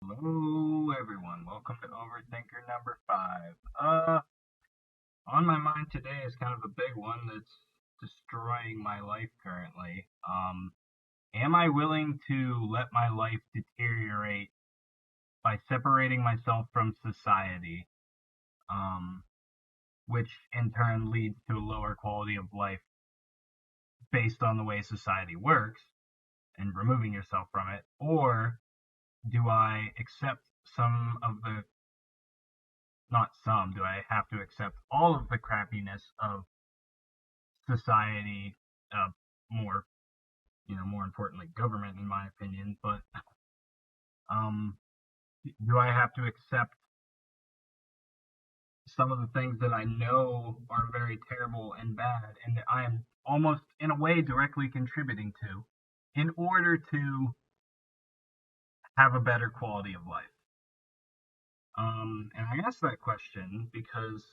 Hello, everyone. Welcome to Overthinker number 5. On my mind today is kind of a big one that's destroying my life currently. Am I willing to let my life deteriorate by separating myself from society, um, which in turn leads to a lower quality of life based on the way society works and removing yourself from it? Or do I accept some of the not some, do I have to accept all of the crappiness of society, uh, more, more importantly, government, in my opinion, but um, do I have to accept some of the things that I know are very terrible and bad and that I am almost in a way directly contributing to in order to have a better quality of life? And I ask that question because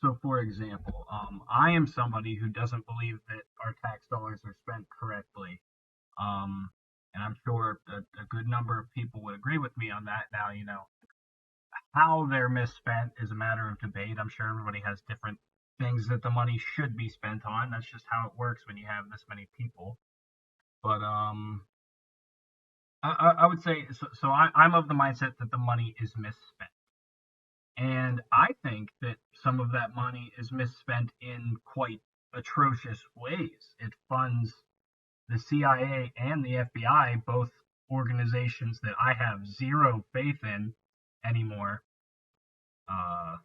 so, for example, I am somebody who doesn't believe that our tax dollars are spent correctly. Um, and I'm sure a good number of people would agree with me on that. Now, how they're misspent is a matter of debate. I'm sure everybody has different things that the money should be spent on. That's just how it works when you have this many people. But I would say so. I'm of the mindset that the money is misspent. And I think that some of that money is misspent in quite atrocious ways. It funds the CIA and the FBI, both organizations that I have zero faith in anymore. Uh,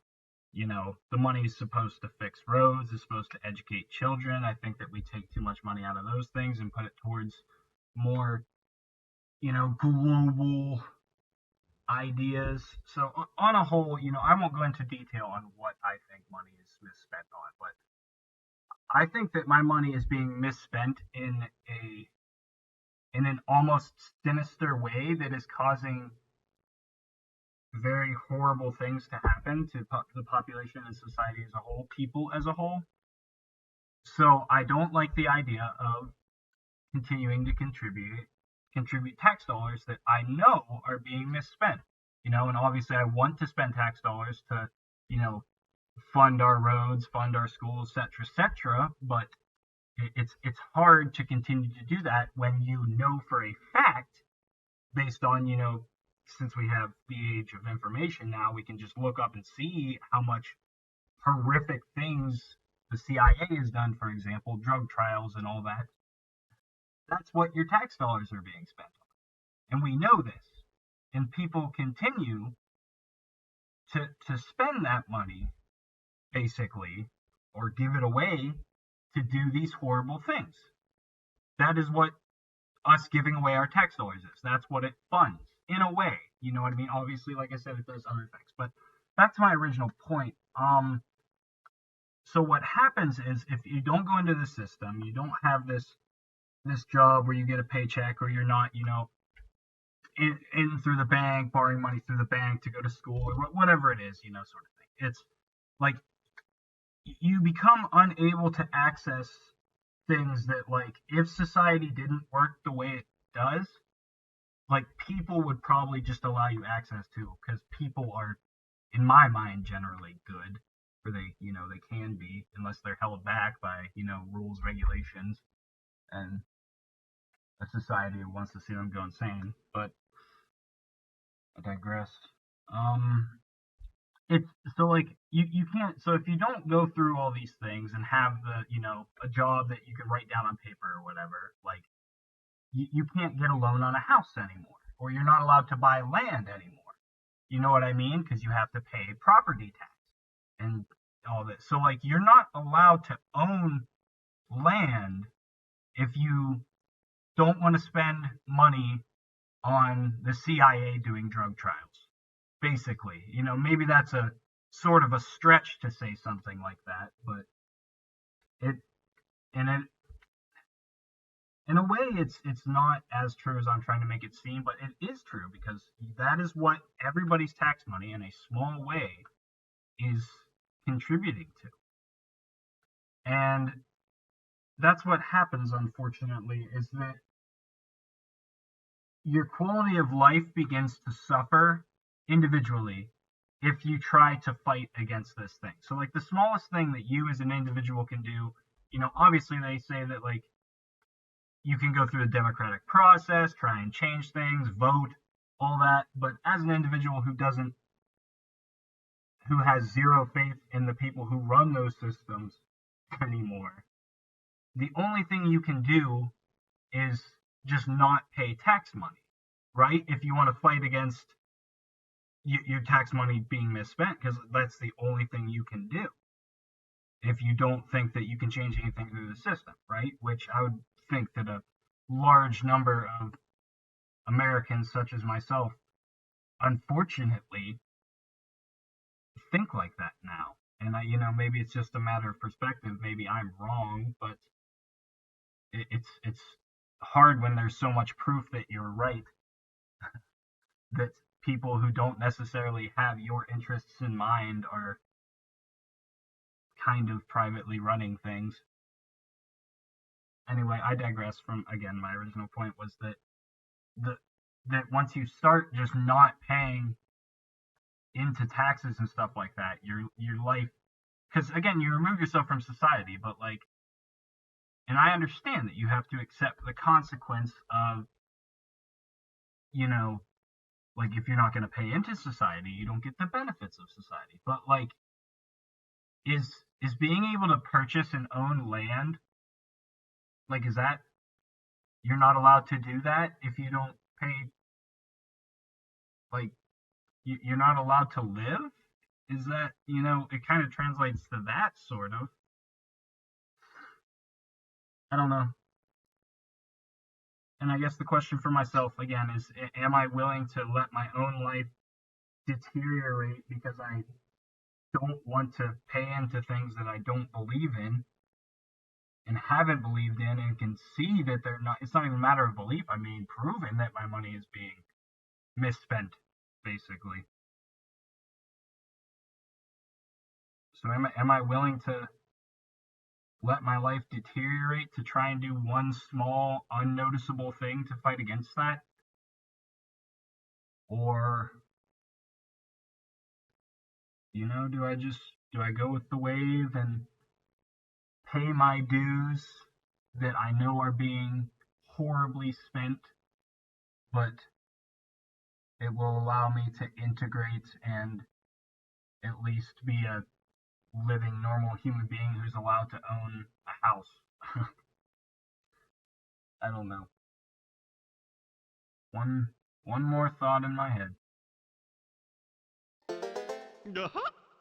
the money is supposed to fix roads, is supposed to educate children. I think that we take too much money out of those things and put it towards more, global ideas. So on a whole, I won't go into detail on what I think money is misspent on, but I think that my money is being misspent in an almost sinister way that is causing very horrible things to happen to the population and society as a whole, people as a whole. So I don't like the idea of continuing to contribute tax dollars that I know are being misspent. And obviously I want to spend tax dollars to, you know, fund our roads, fund our schools, etc., etc. But it's hard to continue to do that when you know for a fact, based on since we have the age of information now, we can just look up and see how much horrific things the CIA has done, for example, drug trials and all that. That's what your tax dollars are being spent on. And we know this. And people continue to spend that money, basically, or give it away to do these horrible things. That is what us giving away our tax dollars is. That's what it funds, in a way. You know what I mean? Obviously, like I said, it does other things. But back to my original point. So what happens is if you don't go into the system, you don't have this job where you get a paycheck, or you're not, in through the bank, borrowing money through the bank to go to school, or whatever it is, sort of thing. It's like you become unable to access things that, like, if society didn't work the way it does, like, people would probably just allow you access to, because people are, in my mind, generally good, or they can be, unless they're held back by rules, regulations, and a society who wants to see them go insane. But I digress. Um, it's so, like, you can't, so if you don't go through all these things and have the a job that you can write down on paper or whatever, like, you can't get a loan on a house anymore, or you're not allowed to buy land anymore. You know what I mean? Because you have to pay property tax and all this. So, like, you're not allowed to own land if you don't want to spend money on the CIA doing drug trials. Basically, maybe that's a sort of a stretch to say something like that, but it in it in a way it's not as true as I'm trying to make it seem, but it is true because that is what everybody's tax money in a small way is contributing to. And that's what happens, unfortunately, is that your quality of life begins to suffer individually if you try to fight against this thing. So like the smallest thing that you as an individual can do, obviously they say that like you can go through the democratic process, try and change things, vote, all that, but as an individual who has zero faith in the people who run those systems anymore, the only thing you can do is just not pay tax money, right? If you want to fight against your tax money being misspent, because that's the only thing you can do if you don't think that you can change anything through the system, right? Which I would think that a large number of Americans, such as myself, unfortunately, think like that now. And maybe it's just a matter of perspective. Maybe I'm wrong, but it's hard when there's so much proof that you're right, that people who don't necessarily have your interests in mind are kind of privately running things. Anyway, I digress from, again, my original point was that the that once you start just not paying into taxes and stuff like that, your life, because again, you remove yourself from society, but like, and I understand that you have to accept the consequence of, you know, like if you're not going to pay into society, you don't get the benefits of society. But like, is being able to purchase and own land, like, is that you're not allowed to do that if you don't pay, like, you're not allowed to live? Is that, it kind of translates to that sort of. I don't know. And I guess the question for myself again is, am I willing to let my own life deteriorate because I don't want to pay into things that I don't believe in and haven't believed in, and can see that they're not, it's not even a matter of belief. I mean, proven that my money is being misspent, basically. So am I willing to let my life deteriorate to try and do one small, unnoticeable thing to fight against that? Or, do I go with the wave and pay my dues that I know are being horribly spent, but it will allow me to integrate and at least be a living normal human being who's allowed to own a house? I don't know. One more thought in my head. Uh-huh.